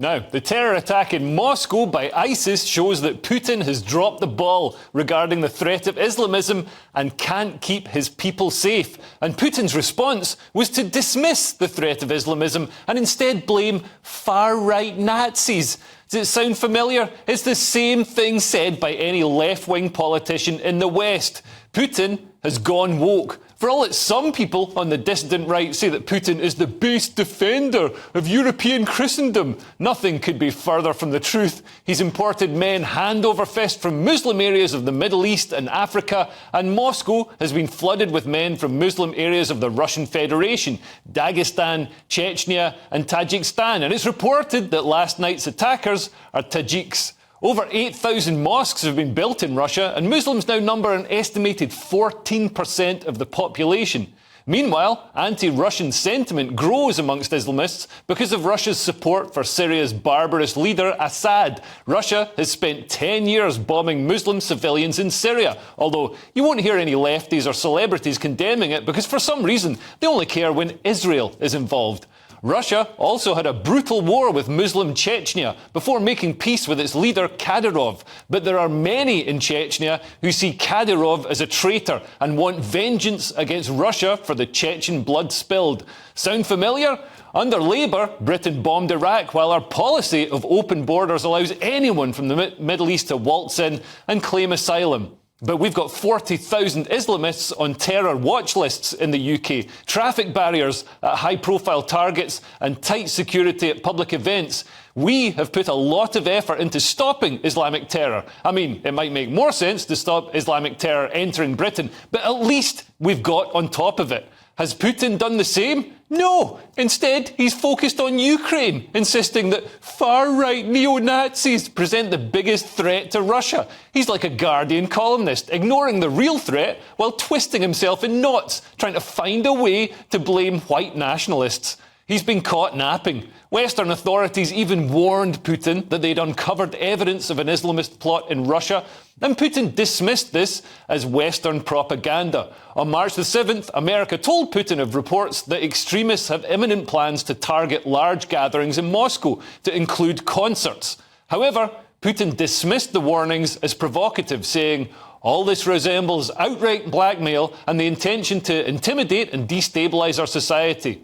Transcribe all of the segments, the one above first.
Now, the terror attack in Moscow by ISIS shows that Putin has dropped the ball regarding the threat of Islamism and can't keep his people safe. And Putin's response was to dismiss the threat of Islamism and instead blame far-right Nazis. Does it sound familiar? It's the same thing said by any left-wing politician in the West. Putin has gone woke. For all that some people on the dissident right say that Putin is the base defender of European Christendom, nothing could be further from the truth. He's imported men hand over fist from Muslim areas of the Middle East and Africa, and Moscow has been flooded with men from Muslim areas of the Russian Federation, Dagestan, Chechnya and Tajikistan. And it's reported that last night's attackers are Tajiks. Over 8,000 mosques have been built in Russia, and Muslims now number an estimated 14% of the population. Meanwhile, anti-Russian sentiment grows amongst Islamists because of Russia's support for Syria's barbarous leader Assad. Russia has spent 10 years bombing Muslim civilians in Syria, although you won't hear any lefties or celebrities condemning it because for some reason they only care when Israel is involved. Russia also had a brutal war with Muslim Chechnya before making peace with its leader Kadyrov. But there are many in Chechnya who see Kadyrov as a traitor and want vengeance against Russia for the Chechen blood spilled. Sound familiar? Under Labour, Britain bombed Iraq, while our policy of open borders allows anyone from the Middle East to waltz in and claim asylum. But we've got 40,000 Islamists on terror watch lists in the UK, traffic barriers at high-profile targets and tight security at public events. We have put a lot of effort into stopping Islamic terror. I mean, it might make more sense to stop Islamic terror entering Britain, but at least we've got on top of it. Has Putin done the same? No! Instead, he's focused on Ukraine, insisting that far-right neo-Nazis present the biggest threat to Russia. He's like a Guardian columnist, ignoring the real threat while twisting himself in knots, trying to find a way to blame white nationalists. He's been caught napping. Western authorities even warned Putin that they'd uncovered evidence of an Islamist plot in Russia, and Putin dismissed this as Western propaganda. On March the 7th, America told Putin of reports that extremists have imminent plans to target large gatherings in Moscow, to include concerts. However, Putin dismissed the warnings as provocative, saying, "All this resembles outright blackmail and the intention to intimidate and destabilise our society."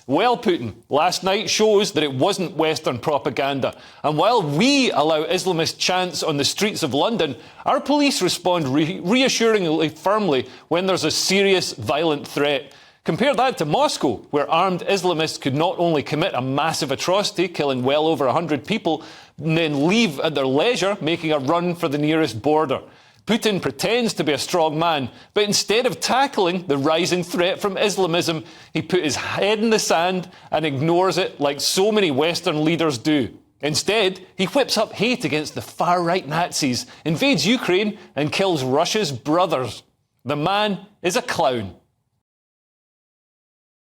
Well, Putin, last night shows that it wasn't Western propaganda. And while we allow Islamist chants on the streets of London, our police respond reassuringly firmly when there's a serious violent threat. Compare that to Moscow, where armed Islamists could not only commit a massive atrocity, killing well over 100 people, and then leave at their leisure, making a run for the nearest border. Putin pretends to be a strong man, but instead of tackling the rising threat from Islamism, he put his head in the sand and ignores it like so many Western leaders do. Instead, he whips up hate against the far-right Nazis, invades Ukraine and kills Russia's brothers. The man is a clown.